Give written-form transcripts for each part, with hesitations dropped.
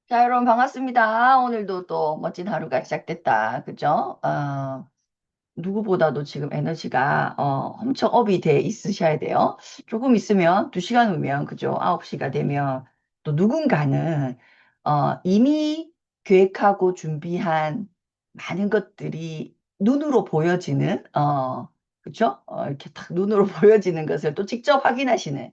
자, 여러분 반갑습니다. 오늘도 또 멋진 하루가 시작됐다. 그죠? 누구보다도 지금 에너지가 엄청 업이 돼 있으셔야 돼요. 조금 있으면 2시간 후면 그죠? 9시가 되면 또 누군가는 이미 계획하고 준비한 많은 것들이 눈으로 보여지는 그죠? 이렇게 딱 눈으로 보여지는 것을 또 직접 확인하시는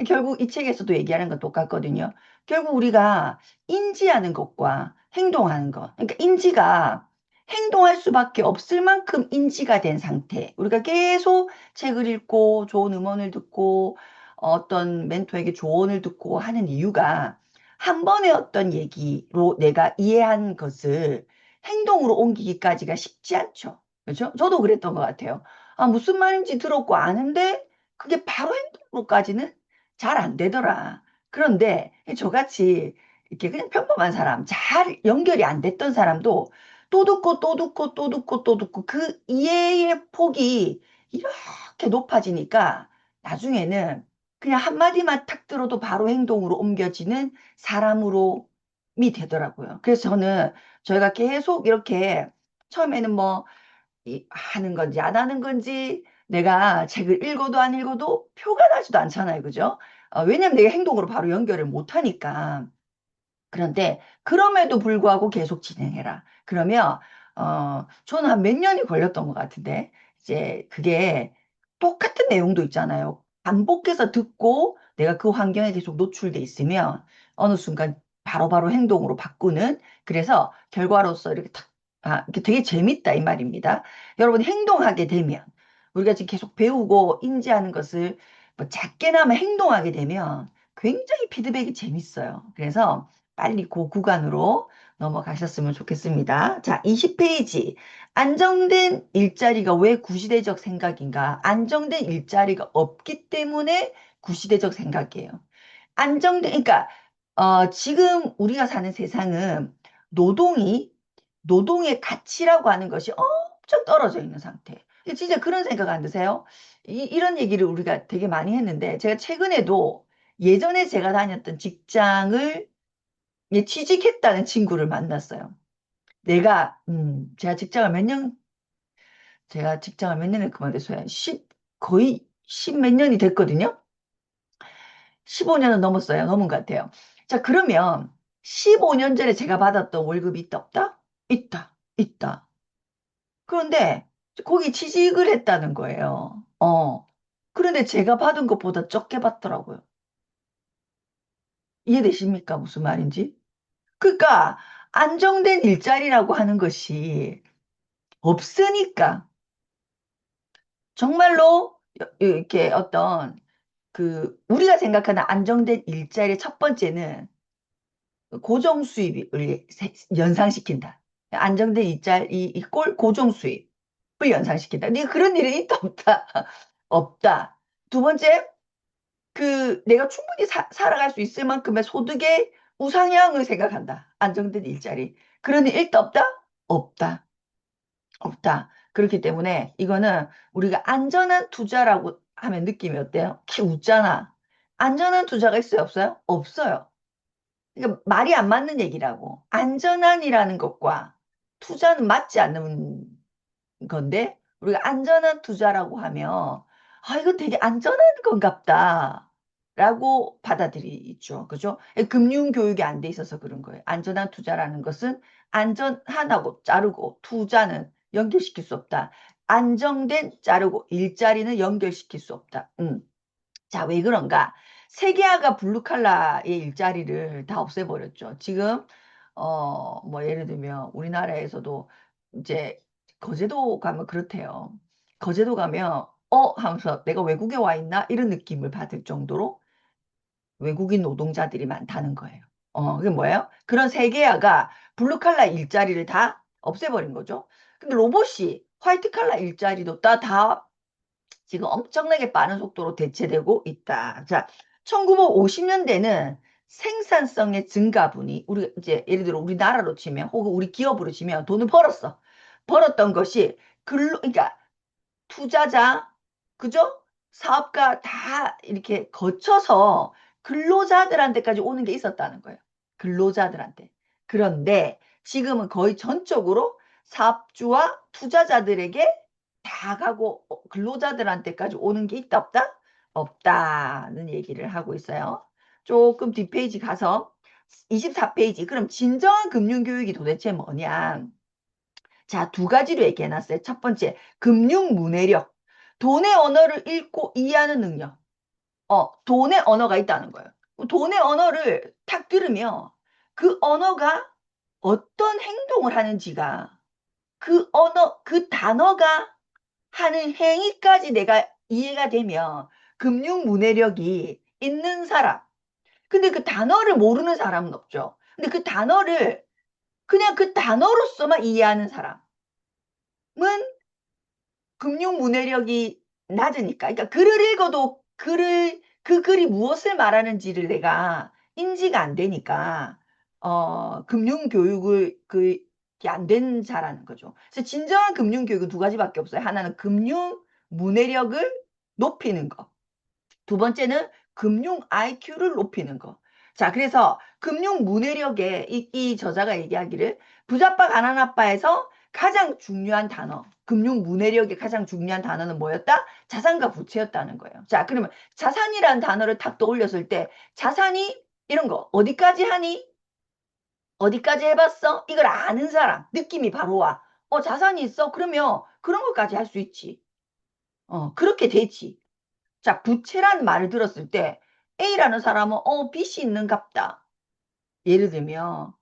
결국 이 책에서도 얘기하는 건 똑같거든요. 결국 우리가 인지하는 것과 행동하는 것. 그러니까 인지가 행동할 수밖에 없을 만큼 인지가 된 상태. 우리가 계속 책을 읽고 좋은 음원을 듣고 어떤 멘토에게 조언을 듣고 하는 이유가 한 번의 어떤 얘기로 내가 이해한 것을 행동으로 옮기기까지가 쉽지 않죠. 그렇죠? 저도 그랬던 것 같아요. 무슨 말인지 들었고 아는데 그게 바로 행동으로까지는 잘 안 되더라. 그런데 저같이 이렇게 그냥 평범한 사람, 잘 연결이 안 됐던 사람도 또 듣고 또 듣고 또 듣고 또 듣고 그 이해의 폭이 이렇게 높아지니까 나중에는 그냥 한마디만 탁 들어도 바로 행동으로 옮겨지는 사람으로 이 되더라고요. 그래서 저는 저희가 계속 이렇게 처음에는 뭐 하는 건지 안 하는 건지 내가 책을 읽어도 안 읽어도 표가 나지도 않잖아요. 그죠? 왜냐면 내가 행동으로 바로 연결을 못 하니까. 그런데 그럼에도 불구하고 계속 진행해라. 그러면 저는 한 몇 년이 걸렸던 것 같은데 이제 그게 똑같은 내용도 있잖아요. 반복해서 듣고 내가 그 환경에 계속 노출돼 있으면 어느 순간 바로바로 행동으로 바꾸는 그래서 결과로서 이렇게 탁 이게 되게 재밌다 이 말입니다. 여러분 행동하게 되면 우리가 지금 계속 배우고 인지하는 것을 뭐 작게나마 행동하게 되면 굉장히 피드백이 재밌어요. 그래서 빨리 그 구간으로 넘어가셨으면 좋겠습니다. 자, 20페이지. 안정된 일자리가 왜 구시대적 생각인가? 안정된 일자리가 없기 때문에 구시대적 생각이에요. 그러니까, 지금 우리가 사는 세상은 노동이, 노동의 가치라고 하는 것이 엄청 떨어져 있는 상태. 진짜 그런 생각 안 드세요? 이런 얘기를 우리가 되게 많이 했는데, 제가 최근에도 예전에 제가 다녔던 직장을 취직했다는 친구를 만났어요. 제가 직장을 몇 년을 그만둬서요. 거의 10 몇 년이 됐거든요. 15년은 넘었어요. 넘은 것 같아요. 자, 그러면 15년 전에 제가 받았던 월급이 있다, 없다? 있다, 있다. 그런데 거기 취직을 했다는 거예요. 그런데 제가 받은 것보다 적게 받더라고요. 이해되십니까? 무슨 말인지? 그러니까 안정된 일자리라고 하는 것이 없으니까 정말로 이렇게 어떤 우리가 생각하는 안정된 일자리의 첫 번째는 고정 수입을 연상시킨다. 안정된 일자리, 고정 수입을 연상시킨다. 네가 그런 일이 있다, 없다? 없다. 두 번째, 내가 충분히 살아갈 수 있을 만큼의 소득의 우상향을 생각한다. 안정된 일자리. 그런 일 있다, 없다? 없다. 없다. 그렇기 때문에 이거는 우리가 안전한 투자라고 하면 느낌이 어때요? 키 웃잖아. 안전한 투자가 있어요, 없어요? 없어요. 그러니까 말이 안 맞는 얘기라고. 안전한이라는 것과 투자는 맞지 않는 건데 우리가 안전한 투자라고 하면 이거 되게 안전한 건갑다. 라고 받아들이죠. 그죠? 금융 교육이 안 돼 있어서 그런 거예요. 안전한 투자라는 것은 안전하다고 자르고 투자는 연결시킬 수 없다. 안정된 자르고 일자리는 연결시킬 수 없다. 자, 왜 그런가? 세계화가 블루칼라의 일자리를 다 없애버렸죠. 지금, 뭐, 예를 들면, 우리나라에서도 이제, 거제도 가면 그렇대요. 거제도 가면, 하면서 내가 외국에 와 있나? 이런 느낌을 받을 정도로 외국인 노동자들이 많다는 거예요. 그게 뭐예요? 그런 세계화가 블루칼라 일자리를 다 없애버린 거죠. 근데 로봇이 화이트 칼라 일자리도 다 지금 엄청나게 빠른 속도로 대체되고 있다. 자, 1950년대는 생산성의 증가분이 우리 이제 예를 들어 우리나라로 치면 혹은 우리 기업으로 치면 돈을 벌었어. 벌었던 것이 그러니까 투자자, 그죠? 사업가 다 이렇게 거쳐서 근로자들한테까지 오는 게 있었다는 거예요. 근로자들한테. 그런데 지금은 거의 전적으로 사업주와 투자자들에게 다 가고 근로자들한테까지 오는 게 있다 없다? 없다는 얘기를 하고 있어요. 조금 뒷페이지 가서 24페이지. 그럼 진정한 금융교육이 도대체 뭐냐? 자, 두 가지로 얘기해놨어요. 첫 번째, 금융문해력. 돈의 언어를 읽고 이해하는 능력. 돈의 언어가 있다는 거예요. 돈의 언어를 탁 들으면 그 언어가 어떤 행동을 하는지가 그 언어, 그 단어가 하는 행위까지 내가 이해가 되면 금융 문해력이 있는 사람. 근데 그 단어를 모르는 사람은 없죠. 근데 그 단어를 그냥 그 단어로서만 이해하는 사람은 금융 문해력이 낮으니까. 그러니까 글을 읽어도 그 글이 무엇을 말하는지를 내가 인지가 안 되니까, 금융 교육을 안 된 자라는 거죠. 그래서 진정한 금융 교육은 두 가지밖에 없어요. 하나는 금융 문해력을 높이는 거. 두 번째는 금융 IQ를 높이는 거. 자, 그래서 금융 문해력에 이 저자가 얘기하기를 부자빠 가난아빠에서 가장 중요한 단어, 금융 문해력의 가장 중요한 단어는 뭐였다? 자산과 부채였다는 거예요. 자, 그러면 자산이라는 단어를 탁 떠올렸을 때 자산이 이런 거 어디까지 하니? 어디까지 해봤어? 이걸 아는 사람, 느낌이 바로 와. 자산이 있어? 그러면 그런 것까지 할 수 있지. 그렇게 되지. 자, 부채라는 말을 들었을 때 A라는 사람은 빚이 있는갑다. 예를 들면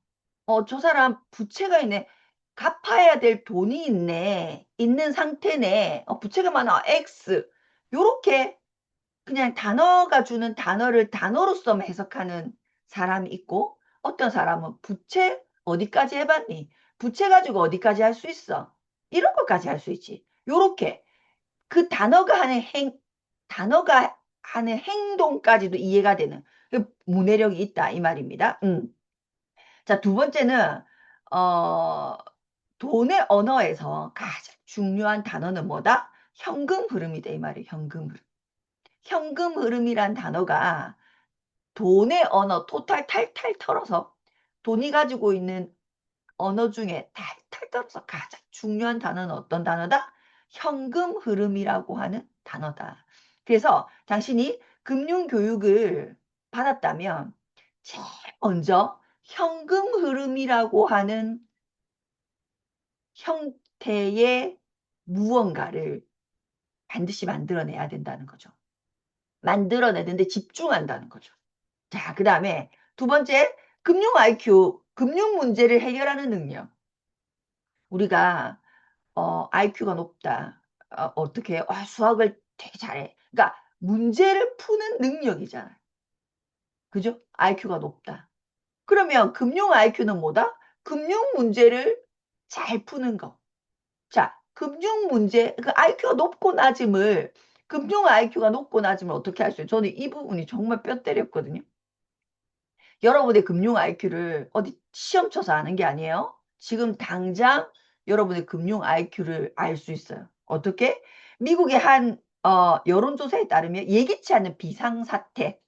저 사람 부채가 있네. 갚아야 될 돈이 있네. 있는 상태네. 부채가 많아. X. 요렇게 그냥 단어가 주는 단어를 단어로서만 해석하는 사람이 있고, 어떤 사람은 부채 어디까지 해봤니? 부채 가지고 어디까지 할 수 있어? 이런 것까지 할 수 있지. 요렇게 그 단어가 하는 행동까지도 이해가 되는 그 문해력이 있다 이 말입니다. 자, 두 번째는 어, 돈의 언어에서 가장 중요한 단어는 뭐다? 현금 흐름이다 이 말이에요. 현금 흐름. 현금 흐름이란 단어가 돈의 언어 토탈 탈탈 털어서 돈이 가지고 있는 언어 중에 탈탈 털어서 가장 중요한 단어는 어떤 단어다? 현금 흐름이라고 하는 단어다. 그래서 당신이 금융교육을 받았다면 제일 먼저 현금 흐름이라고 하는 형태의 무언가를 반드시 만들어내야 된다는 거죠. 만들어내는데 집중한다는 거죠. 자, 그 다음에 두 번째, 금융 IQ, 금융 문제를 해결하는 능력. 우리가 IQ가 높다. 어떻게 해요? 수학을 되게 잘해. 그러니까 문제를 푸는 능력이잖아요. 그죠? IQ가 높다. 그러면 금융 IQ는 뭐다? 금융 문제를 잘 푸는 거. 자, 금융 문제, 그 IQ가 높고 낮음을, 금융 IQ가 높고 낮음을 어떻게 할 수 있어요? 저는 이 부분이 정말 뼈 때렸거든요. 여러분의 금융 IQ를 어디 시험 쳐서 아는 게 아니에요. 지금 당장 여러분의 금융 IQ를 알 수 있어요. 어떻게? 미국의 한 여론조사에 따르면 예기치 않은 비상사태,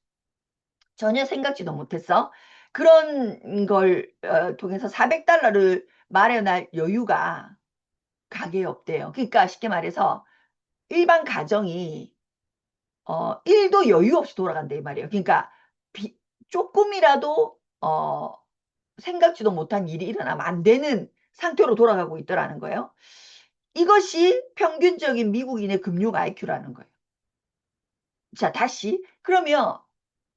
전혀 생각지도 못했어. 그런 걸 통해서 400달러를 마련할 여유가 가게에 없대요. 그러니까 쉽게 말해서 일반 가정이 1도 여유 없이 돌아간다 이 말이에요. 그러니까 조금이라도 생각지도 못한 일이 일어나면 안 되는 상태로 돌아가고 있더라는 거예요. 이것이 평균적인 미국인의 금융 IQ라는 거예요. 자, 다시. 그러면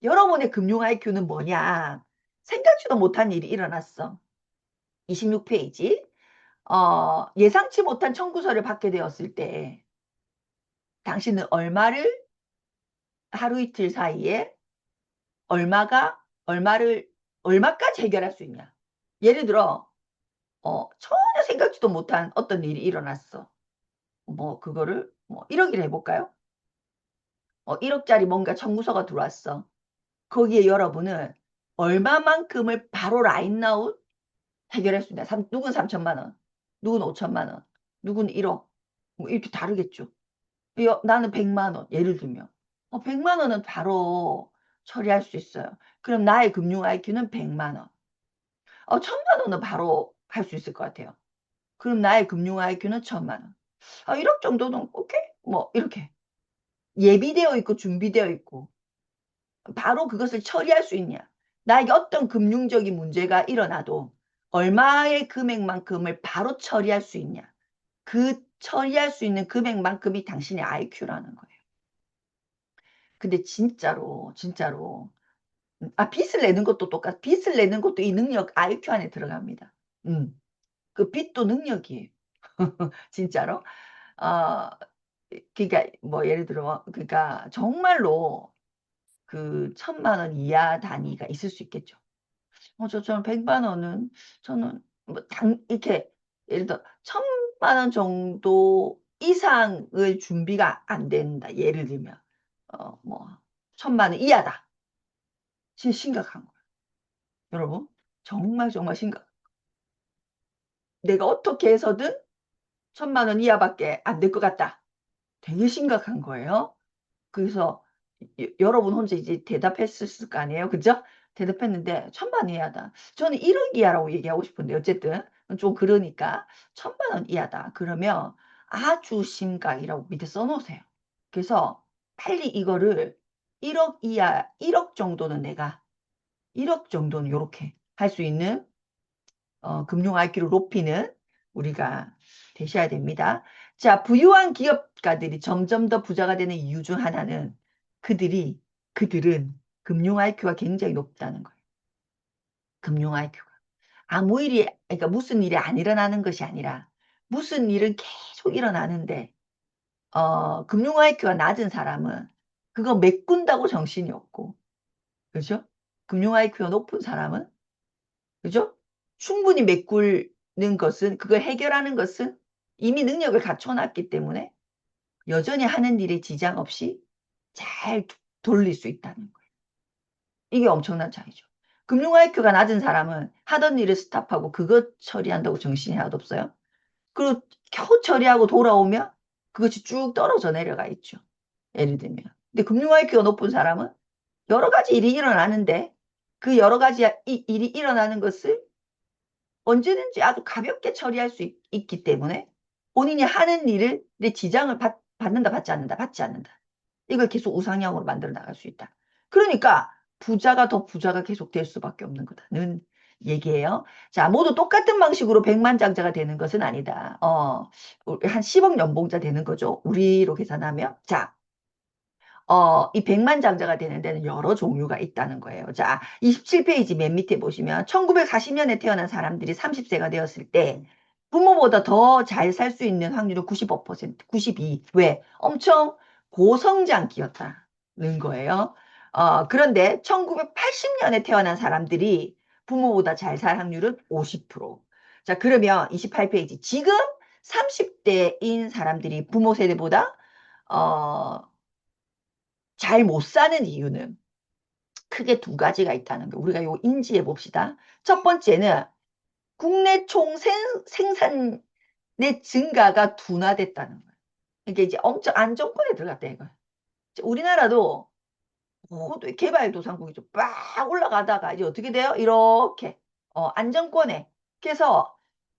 여러분의 금융 IQ는 뭐냐? 생각지도 못한 일이 일어났어. 26페이지. 예상치 못한 청구서를 받게 되었을 때 당신은 하루 이틀 사이에 얼마까지 해결할 수 있냐? 예를 들어 전혀 생각지도 못한 어떤 일이 일어났어. 그거를 1억이라 해볼까요? 1억짜리 뭔가 청구서가 들어왔어. 거기에 여러분은 얼마만큼을 바로 라인아웃 해결할 수 있냐? 누군 3천만 원, 누군 5천만 원, 누군 1억, 이렇게 다르겠죠. 나는 100만 원, 예를 들면. 100만 원은 바로 처리할 수 있어요. 그럼 나의 금융 IQ는 100만 원. 천만 원은 바로 할 수 있을 것 같아요. 그럼 나의 금융 IQ는 천만 원. 1억 정도는 오케이? 뭐 이렇게 예비되어 있고 준비되어 있고 바로 그것을 처리할 수 있냐. 나에게 어떤 금융적인 문제가 일어나도 얼마의 금액만큼을 바로 처리할 수 있냐. 그 처리할 수 있는 금액만큼이 당신의 IQ라는 거예요. 근데 진짜로 빚을 내는 것도 빚을 내는 것도 이 능력 IQ 안에 들어갑니다. 그 빚도 능력이에요. 진짜로. 어, 그러니까 뭐 예를 들어 그러니까 정말로 그 천만 원 이하 단위가 있을 수 있겠죠. 저는 100만 원은 저는 뭐 이렇게 예를 들어 천만 원 정도 이상의 준비가 안 된다. 예를 들면 뭐 천만 원 이하다. 진짜 심각한 거예요. 여러분 정말 심각. 내가 어떻게 해서든 천만 원 이하밖에 안 될 것 같다. 되게 심각한 거예요. 그래서 여러분 혼자 이제 대답했을 거 아니에요. 그죠? 대답했는데 천만 원 이하다. 저는 1억 이하라고 얘기하고 싶은데 어쨌든 좀 그러니까 천만 원 이하다. 그러면 아주 심각이라고 밑에 써놓으세요. 그래서 빨리 이거를 1억 이하, 1억 정도는 내가 1억 정도는 이렇게 할 수 있는 금융 IQ를 높이는 우리가 되셔야 됩니다. 자, 부유한 기업가들이 점점 더 부자가 되는 이유 중 하나는 그들은 금융 IQ가 굉장히 높다는 거예요. 금융 IQ가. 아무 일이, 그러니까 무슨 일이 안 일어나는 것이 아니라 무슨 일은 계속 일어나는데, 금융 IQ가 낮은 사람은 그거 메꾼다고 정신이 없고, 그죠? 금융 IQ가 높은 사람은 그죠? 충분히 메꾸는 것은, 그걸 해결하는 것은 이미 능력을 갖춰놨기 때문에 여전히 하는 일에 지장 없이 잘 돌릴 수 있다는 거예요. 이게 엄청난 차이죠. 금융 IQ가 낮은 사람은 하던 일을 스탑하고 그것 처리한다고 정신이 하나도 없어요. 그리고 겨우 처리하고 돌아오면 그것이 쭉 떨어져 내려가 있죠. 예를 들면. 근데 금융 IQ가 높은 사람은 여러 가지 일이 일어나는데 그 여러 가지 일이 일어나는 것을 언제든지 아주 가볍게 처리할 수 있기 때문에 본인이 하는 일을 내 지장을 받는다, 받지 않는다, 받지 않는다. 이걸 계속 우상향으로 만들어 나갈 수 있다. 그러니까 부자가 더 부자가 계속 될 수밖에 없는 거다는 얘기예요. 자, 모두 똑같은 방식으로 백만장자가 되는 것은 아니다. 한 10억 연봉자 되는 거죠. 우리로 계산하면. 자, 이 백만장자가 되는 데는 여러 종류가 있다는 거예요. 자, 27페이지 맨 밑에 보시면 1940년에 태어난 사람들이 30세가 되었을 때 부모보다 더 잘 살 수 있는 확률은 95%, 92. 왜? 엄청 고성장기였다는 거예요. 그런데 1980년에 태어난 사람들이 부모보다 잘 살 확률은 50%. 자, 그러면 28페이지. 지금 30대인 사람들이 부모 세대보다 잘 못 사는 이유는 크게 두 가지가 있다는 거. 우리가 이거 인지해 봅시다. 첫 번째는 국내 총 생산의 증가가 둔화됐다는 거예요. 이게 이제 엄청 안정권에 들어갔다 이거예요. 우리나라도 개발도상국이 좀 빡 올라가다가 이제 어떻게 돼요? 이렇게 안정권에. 그래서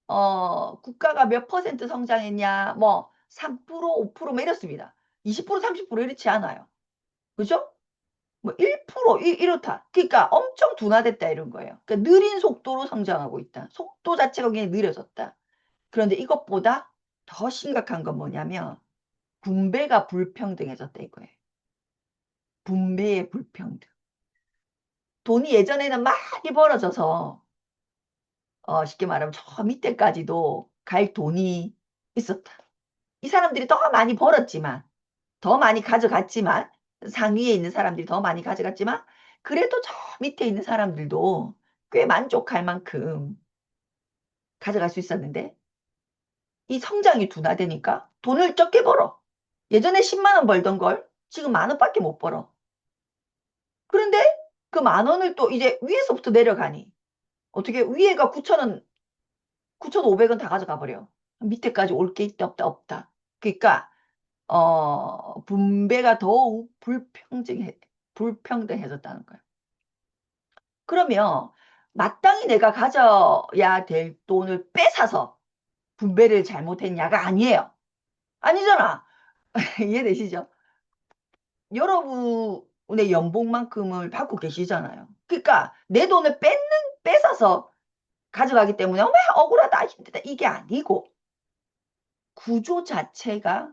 국가가 몇 퍼센트 성장했냐? 뭐 3%, 5%뭐 이렇습니다. 20%, 30% 이렇지 않아요. 그죠? 뭐 1%, 이렇다. 그러니까 엄청 둔화됐다 이런 거예요. 그러니까 느린 속도로 성장하고 있다. 속도 자체가 굉장히 느려졌다. 그런데 이것보다 더 심각한 건 뭐냐면 분배가 불평등해졌다 이거예요. 분배의 불평등. 돈이 예전에는 많이 벌어져서 쉽게 말하면 저 밑에까지도 갈 돈이 있었다. 이 사람들이 더 많이 벌었지만 더 많이 가져갔지만 상위에 있는 사람들이 더 많이 가져갔지만 그래도 저 밑에 있는 사람들도 꽤 만족할 만큼 가져갈 수 있었는데 이 성장이 둔화되니까 돈을 적게 벌어. 예전에 10만 원 벌던 걸 지금 만 원밖에 못 벌어. 그런데 그 만 원을 또 이제 위에서부터 내려가니 어떻게 위에가 9천 원, 9,500원 다 가져가 버려. 밑에까지 올 게 있다 없다 없다. 그러니까 분배가 더욱 불평등해졌다는 거예요. 그러면 마땅히 내가 가져야 될 돈을 뺏어서 분배를 잘못했냐가 아니에요. 아니잖아. 이해되시죠? 여러분의 연봉만큼을 받고 계시잖아요. 그러니까 내 돈을 뺏어서 가져가기 때문에 왜 억울하다, 힘들다 이게 아니고 구조 자체가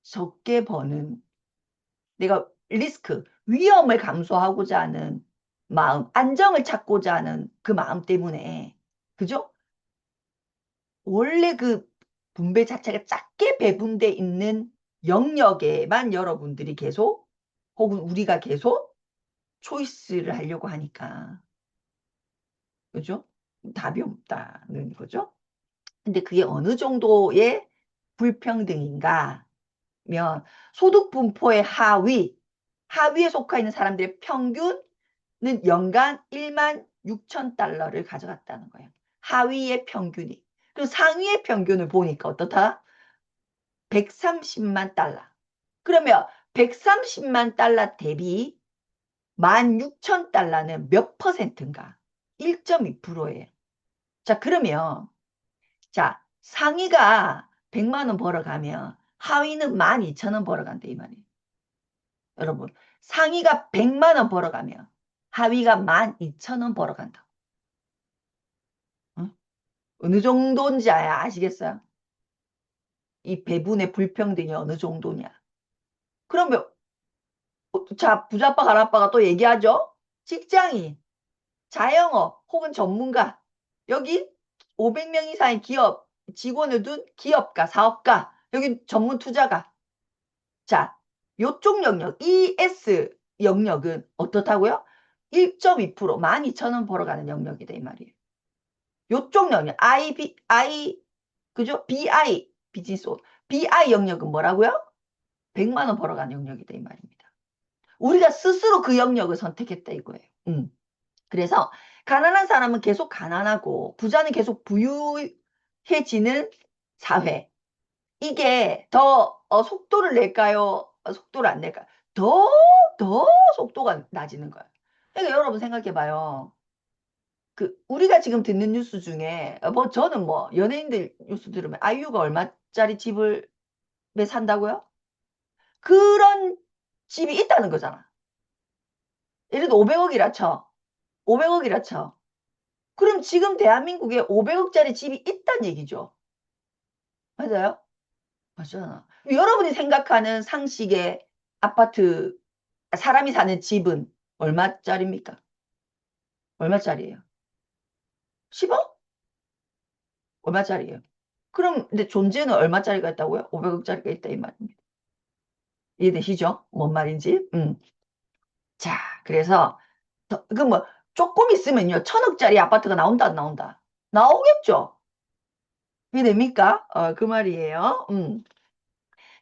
적게 버는 내가 리스크, 위험을 감소하고자 하는 마음, 안정을 찾고자 하는 그 마음 때문에 그죠? 원래 그 분배 자체가 작게 배분돼 있는 영역에만 여러분들이 계속 혹은 우리가 계속 초이스를 하려고 하니까 그죠? 답이 없다는 거죠. 근데 그게 어느 정도의 불평등인가 면 소득 분포의 하위에 속해 있는 사람들의 평균은 연간 1만 6천 달러를 가져갔다는 거예요. 하위의 평균이. 그리고 상위의 평균을 보니까 어떻다? 130만 달러. 그러면 130만 달러 대비 16,000달러는 몇 퍼센트인가? 1.2%예요. 자, 그러면 자, 상위가 100만 원 벌어가면 하위는 12,000원 벌어간다 이 말이에요. 여러분, 상위가 100만 원 벌어가면 하위가 12,000원 벌어간다. 응? 어느 정도인지 아시겠어요? 이 배분의 불평등이 어느 정도냐. 그러면 자, 부자빠 가라빠가 또 얘기하죠. 직장인, 자영업 혹은 전문가 여기 500명 이상의 기업 직원을 둔 기업가, 사업가 여기 전문 투자가 자, 요쪽 영역 ES 영역은 어떻다고요? 1.2% 12,000원 벌어가는 영역이다 이 말이에요. 요쪽 영역 I 그죠? BI 비즈니스 BI 영역은 뭐라고요? 100만 원 벌어가는 영역이다 이 말입니다. 우리가 스스로 그 영역을 선택했다 이거예요. 그래서 가난한 사람은 계속 가난하고 부자는 계속 부유해지는 사회. 이게 더 속도를 낼까요? 속도를 안 낼까요? 더, 더 속도가 낮아지는 거예요. 그러니까 여러분 생각해봐요. 그 우리가 지금 듣는 뉴스 중에 뭐 저는 뭐 연예인들 뉴스 들으면 아이유가 얼마짜리 집을 매 산다고요? 그런 집이 있다는 거잖아. 예를 들어 500억이라 쳐. 500억이라 쳐. 그럼 지금 대한민국에 500억짜리 집이 있다는 얘기죠. 맞아요? 맞잖아. 여러분이 생각하는 상식의 아파트, 사람이 사는 집은 얼마짜리입니까? 얼마짜리예요? 10억? 얼마짜리예요? 그럼 근데 존재는 얼마짜리가 있다고요? 500억짜리가 있다 이 말입니다. 이해되시죠? 뭔 말인지? 자, 그래서 그 뭐 조금 있으면요 1,000억짜리 아파트가 나온다 안 나온다? 나오겠죠? 이해됩니까? 그 말이에요.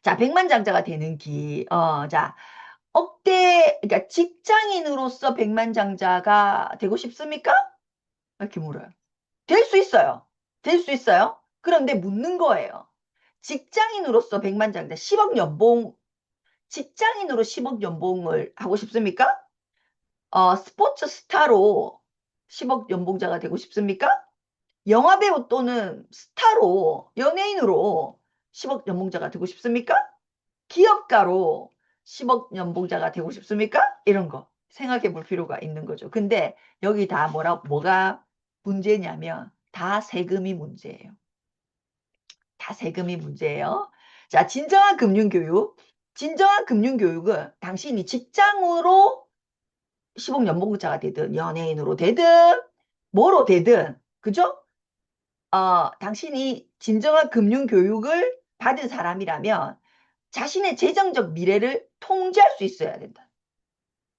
자, 백만장자가 되는 자, 그러니까 직장인으로서 백만장자가 되고 싶습니까? 이렇게 물어요. 될 수 있어요. 될 수 있어요. 그런데 묻는 거예요. 직장인으로서 백만장자 10억 연봉, 직장인으로 10억 연봉을 하고 싶습니까? 스포츠 스타로 10억 연봉자가 되고 싶습니까? 영화배우 또는 스타로, 연예인으로 10억 연봉자가 되고 싶습니까? 기업가로 10억 연봉자가 되고 싶습니까? 이런 거 생각해 볼 필요가 있는 거죠. 근데 여기 다 뭐가 문제냐면 다 세금이 문제예요. 다 세금이 문제예요. 자, 진정한 금융교육. 진정한 금융교육은 당신이 직장으로 10억 연봉자가 되든 연예인으로 되든 뭐로 되든 그죠? 당신이 진정한 금융교육을 받은 사람이라면 자신의 재정적 미래를 통제할 수 있어야 된다.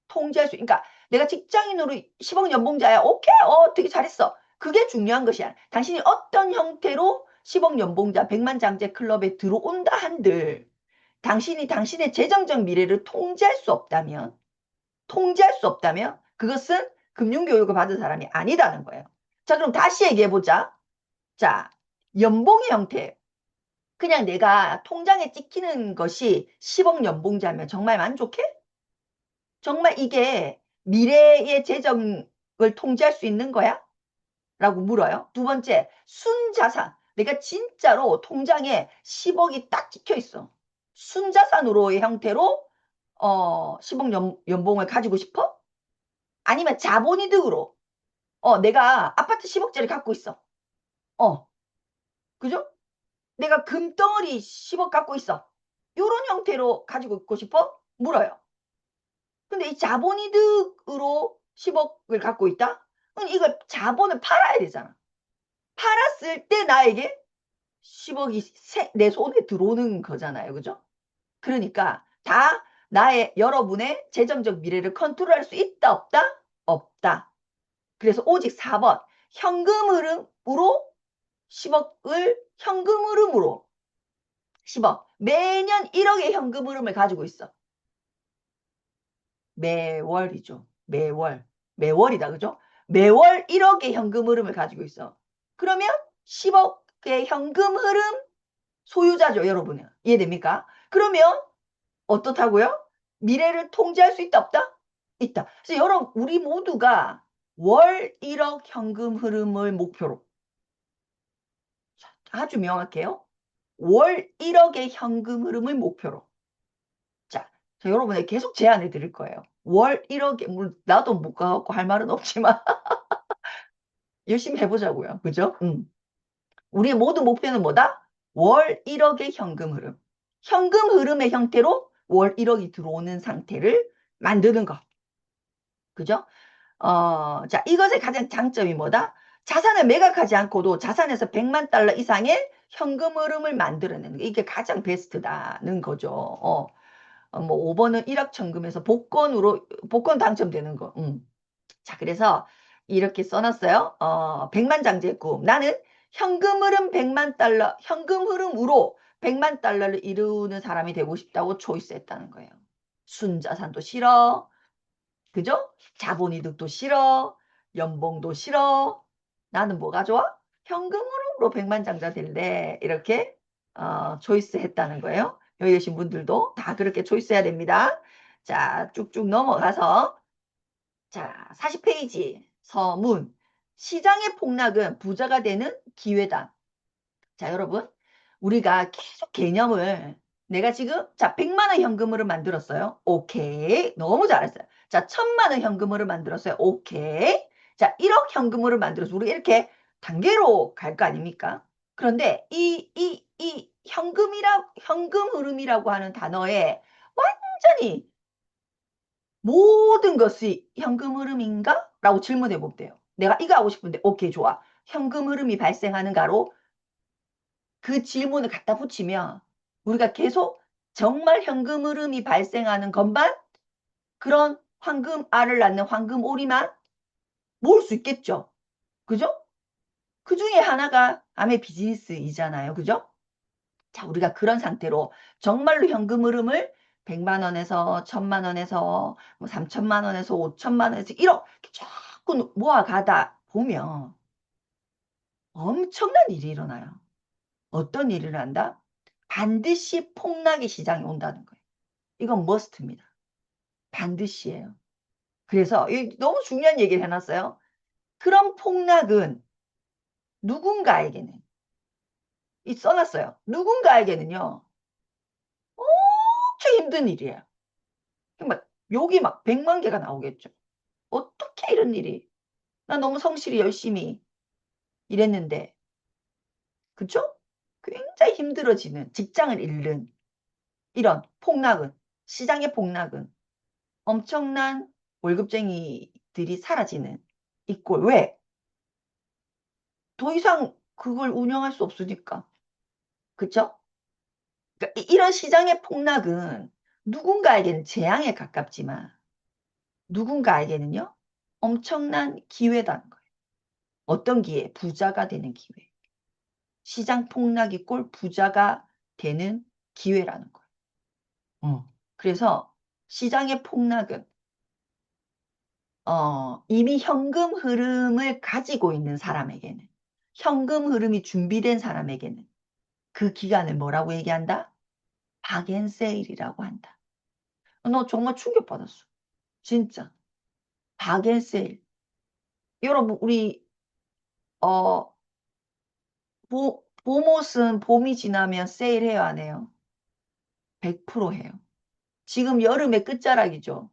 그러니까 내가 직장인으로 10억 연봉자야. 오케이. 되게 잘했어. 그게 중요한 것이 아니야. 당신이 어떤 형태로 10억 연봉자 100만 장제 클럽에 들어온다 한들 당신이 당신의 재정적 미래를 통제할 수 없다면 그것은 금융교육을 받은 사람이 아니다는 거예요. 자, 그럼 다시 얘기해보자. 자, 연봉의 형태. 그냥 내가 통장에 찍히는 것이 10억 연봉자면 정말 만족해? 정말 이게 미래의 재정을 통제할 수 있는 거야? 라고 물어요. 두 번째, 순자산. 내가 진짜로 통장에 10억이 딱 찍혀 있어. 순자산으로의 형태로 10억 연봉을 가지고 싶어? 아니면 자본이득으로 내가 아파트 10억짜리 갖고 있어. 어, 그죠? 내가 금덩어리 10억 갖고 있어. 요런 형태로 가지고 있고 싶어? 물어요. 근데 이 자본이득으로 10억을 갖고 있다? 그럼 이걸 자본을 팔아야 되잖아. 팔았을 때 나에게 10억이 내 손에 들어오는 거잖아요. 그죠? 그러니까 다 나의 여러분의 재정적 미래를 컨트롤할 수 있다 없다? 없다. 그래서 오직 4번 현금 흐름으로 10억을 현금 흐름으로 10억 매년 1억의 현금 흐름을 가지고 있어. 매월이죠. 매월이다. 그죠? 매월 1억의 현금 흐름을 가지고 있어. 그러면 10억의 현금 흐름 소유자죠. 여러분은. 이해됩니까? 그러면 어떻다고요? 미래를 통제할 수 있다 없다? 있다. 그래서 여러분 우리 모두가 월 1억 현금 흐름을 목표로 아주 명확해요. 월 1억의 현금 흐름을 목표로. 자, 저 여러분에게 계속 제안해 드릴 거예요. 월 1억에, 나도 못 가갖고 할 말은 없지만, 열심히 해보자고요. 그죠? 우리의 모든 목표는 뭐다? 월 1억의 현금 흐름. 현금 흐름의 형태로 월 1억이 들어오는 상태를 만드는 것. 그죠? 자, 이것의 가장 장점이 뭐다? 자산을 매각하지 않고도 자산에서 100만 달러 이상의 현금 흐름을 만들어내는 게 이게 가장 베스트다는 거죠. 뭐 5번은 일확천금에서 복권 당첨되는 거. 자, 그래서 이렇게 써놨어요. 100만 장자의 꿈. 나는 현금 흐름 100만 달러, 현금 흐름으로 100만 달러를 이루는 사람이 되고 싶다고 초이스했다는 거예요. 순자산도 싫어. 그죠? 자본이득도 싫어. 연봉도 싫어. 나는 뭐가 좋아? 현금으로 100만 장자 될래. 이렇게 초이스 했다는 거예요. 여기 계신 분들도 다 그렇게 초이스해야 됩니다. 자, 쭉쭉 넘어가서 자, 40페이지 서문. 시장의 폭락은 부자가 되는 기회다. 자, 여러분. 우리가 계속 개념을 내가 지금 자 100만 원 현금으로 만들었어요. 오케이. 너무 잘했어요. 자 1000만 원 현금으로 만들었어요. 오케이. 자 1억 현금으로 만들어서 우리가 이렇게 단계로 갈 거 아닙니까? 그런데 이 현금 흐름이라고 하는 단어에 완전히 모든 것이 현금 흐름인가? 라고 질문해 볼게요. 내가 이거 하고 싶은데 오케이 좋아. 현금 흐름이 발생하는가로 그 질문을 갖다 붙이면 우리가 계속 정말 현금 흐름이 발생하는 것만 그런 황금 알을 낳는 황금 오리만 모을 수 있겠죠. 그죠? 그 중에 하나가 암의 비즈니스이잖아요. 그죠? 자, 우리가 그런 상태로 정말로 현금 흐름을 100만 원에서 1000만 원에서 뭐 3000만 원에서 5000만 원에서 1억 자꾸 모아가다 보면 엄청난 일이 일어나요. 어떤 일을 한다? 반드시 폭락의 시장이 온다는 거예요. 이건 머스트입니다. 반드시예요. 그래서 너무 중요한 얘기를 해놨어요. 그런 폭락은 누군가에게는 써놨어요. 누군가에게는요. 엄청 힘든 일이에요. 막 욕이 막 100만 개가 나오겠죠. 어떻게 이런 일이. 나 너무 성실히 열심히 일했는데. 그쵸? 굉장히 힘들어지는 직장을 잃는 이런 폭락은 시장의 폭락은 엄청난 월급쟁이들이 사라지는 이 꼴. 왜? 더 이상 그걸 운영할 수 없으니까. 그쵸? 그러니까 이런 시장의 폭락은 누군가에게는 재앙에 가깝지만 누군가에게는요, 엄청난 기회다는 거예요. 어떤 기회? 부자가 되는 기회. 시장 폭락이 꼴 부자가 되는 기회라는 거예요. 그래서 시장의 폭락은 이미 현금 흐름을 가지고 있는 사람에게는 현금 흐름이 준비된 사람에게는 그 기간을 뭐라고 얘기한다? 박앤세일이라고 한다. 너 정말 충격받았어. 진짜. 박앤세일. 여러분, 우리 어, 봄옷은 봄이 지나면 세일해요, 안 해요? 100% 해요. 지금 여름의 끝자락이죠.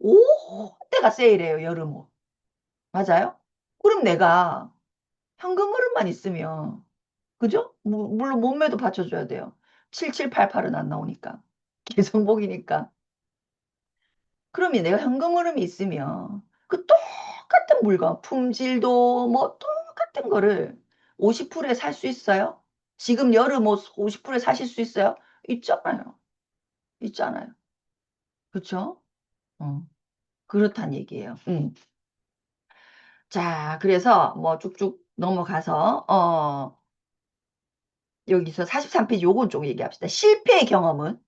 오, 때가 세일해요, 여름옷. 맞아요? 그럼 내가 현금 흐름만 있으면, 그죠? 물론 몸매도 받쳐줘야 돼요. 7788은 안 나오니까. 개성복이니까. 그러면 내가 현금 흐름이 있으면 그 똑같은 물건, 품질도 뭐 똑같은 거를 50%에 살 수 있어요? 지금 여름 옷 50%에 사실 수 있어요? 있잖아요. 있잖아요. 그쵸? 어, 그렇단 얘기예요. 자, 그래서 뭐 쭉쭉 넘어가서, 여기서 43페이지 요건 좀 얘기합시다. 실패의 경험은,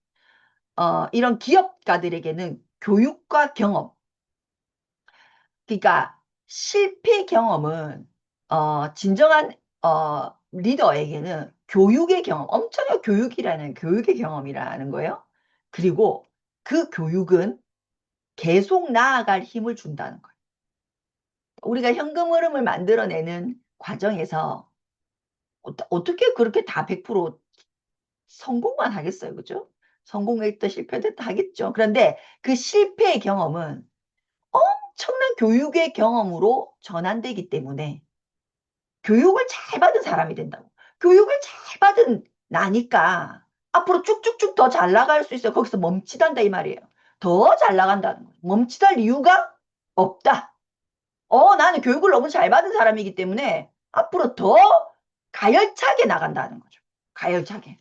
이런 기업가들에게는 교육과 경험, 그러니까 실패 경험은 진정한 리더에게는 교육의 경험, 엄청난 교육의 경험이라는 거예요. 그리고 그 교육은 계속 나아갈 힘을 준다는 거예요. 우리가 현금 흐름을 만들어내는 과정에서 어떻게 그렇게 다 100% 성공만 하겠어요, 그죠? 성공했다 실패됐다 하겠죠. 그런데 그 실패의 경험은 엄청난 교육의 경험으로 전환되기 때문에 교육을 잘 받은 사람이 된다고. 교육을 잘 받은 나니까 앞으로 쭉쭉쭉 더 잘 나갈 수 있어요. 거기서 멈칫한다 이 말이에요. 더 잘 나간다는 거예요. 멈칫할 이유가 없다. 나는 교육을 너무 잘 받은 사람이기 때문에 앞으로 더 가열차게 나간다는 거죠. 가열차게.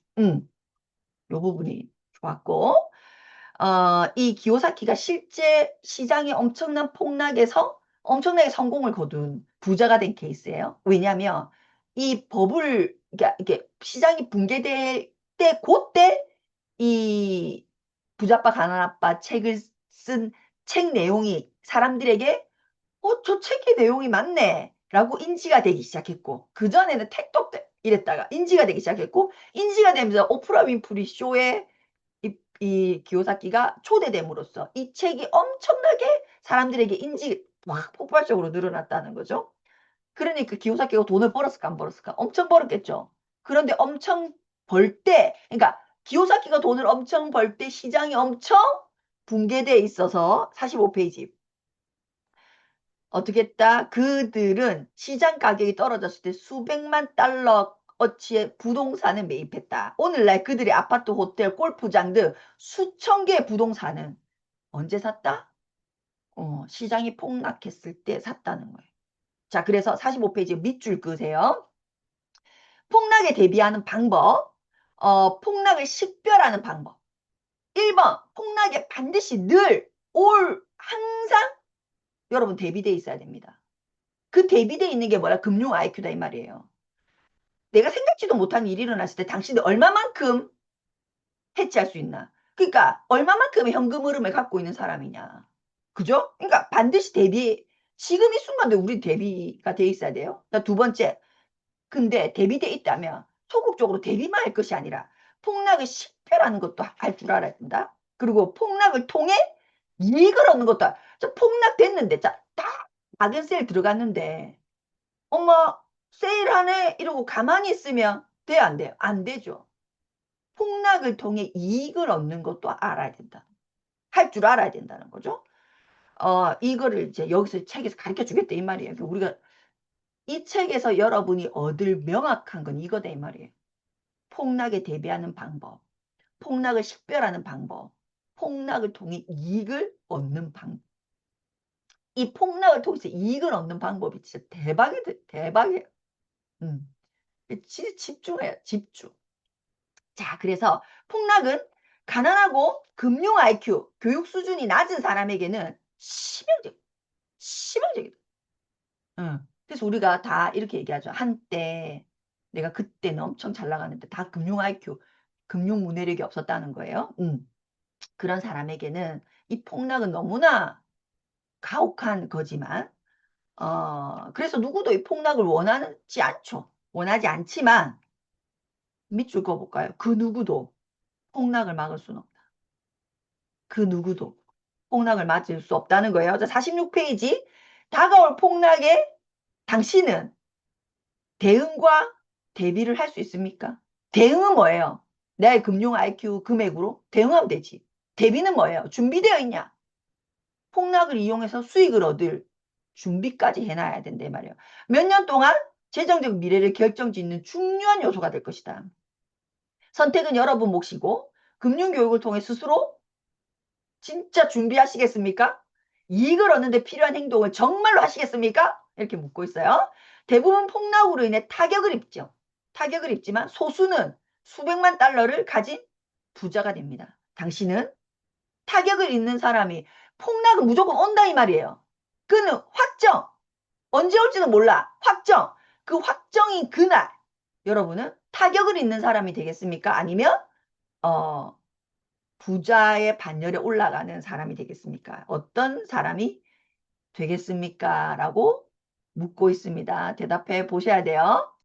요 부분이 좋았고, 이 기요사키가 실제 시장의 엄청난 폭락에서 엄청나게 성공을 거둔 부자가 된 케이스예요. 왜냐하면 이 버블, 이게 시장이 붕괴될 때, 그때 이 부자빠 가난아빠 책을 쓴 책 내용이 사람들에게 저 책의 내용이 맞네 라고 인지가 되기 시작했고, 그전에는 택도 없다 이랬다가 인지가 되기 시작했고, 인지가 되면서 오프라 윈프리 쇼에 이 기요사키가 초대됨으로써 이 책이 엄청나게 사람들에게 인지 막 폭발적으로 늘어났다는 거죠. 그러니까 기요사키가 돈을 벌었을까 안 벌었을까? 엄청 벌었겠죠. 그런데 엄청 벌 때, 그러니까 기요사키가 돈을 엄청 벌 때 시장이 엄청 붕괴돼 있어서 45페이지 어떻게 했다? 그들은 시장 가격이 떨어졌을 때 수백만 달러 어치의 부동산을 매입했다. 오늘날 그들의 아파트, 호텔, 골프장 등 수천 개의 부동산은 언제 샀다? 시장이 폭락했을 때 샀다는 거예요. 자, 그래서 45페이지 밑줄 그으세요. 폭락에 대비하는 방법, 폭락을 식별하는 방법. 1번, 폭락에 반드시 늘, 항상 여러분 대비되어 있어야 됩니다. 그 대비되어 있는 게 뭐야? 금융 IQ다 이 말이에요. 내가 생각지도 못한 일이 일어났을 때 당신이 얼마만큼 해치할 수 있나? 그러니까 얼마만큼의 현금 흐름을 갖고 있는 사람이냐? 그죠? 그러니까 반드시 지금 이 순간도 우리 대비가 돼 있어야 돼요. 두 번째, 근데 대비돼 있다면 소극적으로 대비만 할 것이 아니라 폭락을 식별하는 것도 할 줄 알아야 된다. 그리고 폭락을 통해 이익을 얻는 것도 폭락됐는데 딱 박연 세일 들어갔는데 엄마 세일하네 이러고 가만히 있으면 돼요 안 돼요? 안 되죠. 폭락을 통해 이익을 얻는 것도 알아야 된다. 할 줄 알아야 된다는 거죠. 이거를 이제 여기서 책에서 가르쳐 주겠다 이 말이에요. 우리가 이 책에서 여러분이 얻을 명확한 건 이거다 이 말이에요. 폭락에 대비하는 방법, 폭락을 식별하는 방법, 폭락을 통해 이익을 얻는 방법. 이 폭락을 통해서 이익을 얻는 방법이 진짜 대박이에요. 음. 진짜 집중해요. 집중. 자, 그래서 폭락은 가난하고 금융 IQ, 교육 수준이 낮은 사람에게는 치명적이다. 응. 그래서 우리가 다 이렇게 얘기하죠. 한때 내가 그때는 엄청 잘 나갔는데 다 금융 IQ, 금융 문해력이 없었다는 거예요. 그런 사람에게는 이 폭락은 너무나 가혹한 거지만, 그래서 누구도 이 폭락을 원하지 않죠. 원하지 않지만 밑줄 그어볼까요? 그 누구도 폭락을 막을 수는 없다. 그 누구도 폭락을 맞을 수 없다는 거예요. 46페이지 다가올 폭락에 당신은 대응과 대비를 할 수 있습니까? 대응은 뭐예요? 내 금융 IQ 금액으로 대응하면 되지. 대비는 뭐예요? 준비되어 있냐? 폭락을 이용해서 수익을 얻을 준비까지 해놔야 된단 말이에요. 몇 년 동안 재정적 미래를 결정짓는 중요한 요소가 될 것이다. 선택은 여러분 몫이고 금융교육을 통해 스스로 진짜 준비하시겠습니까? 이익을 얻는데 필요한 행동을 정말로 하시겠습니까? 이렇게 묻고 있어요. 대부분 폭락으로 인해 타격을 입죠. 타격을 입지만 소수는 수백만 달러를 가진 부자가 됩니다. 당신은 타격을 입는 사람이 폭락은 무조건 온다 이 말이에요. 그는 확정. 언제 올지는 몰라. 확정. 그 확정인 그날 여러분은 타격을 입는 사람이 되겠습니까? 아니면 부자의 반열에 올라가는 사람이 되겠습니까? 어떤 사람이 되겠습니까? 라고 묻고 있습니다. 대답해 보셔야 돼요.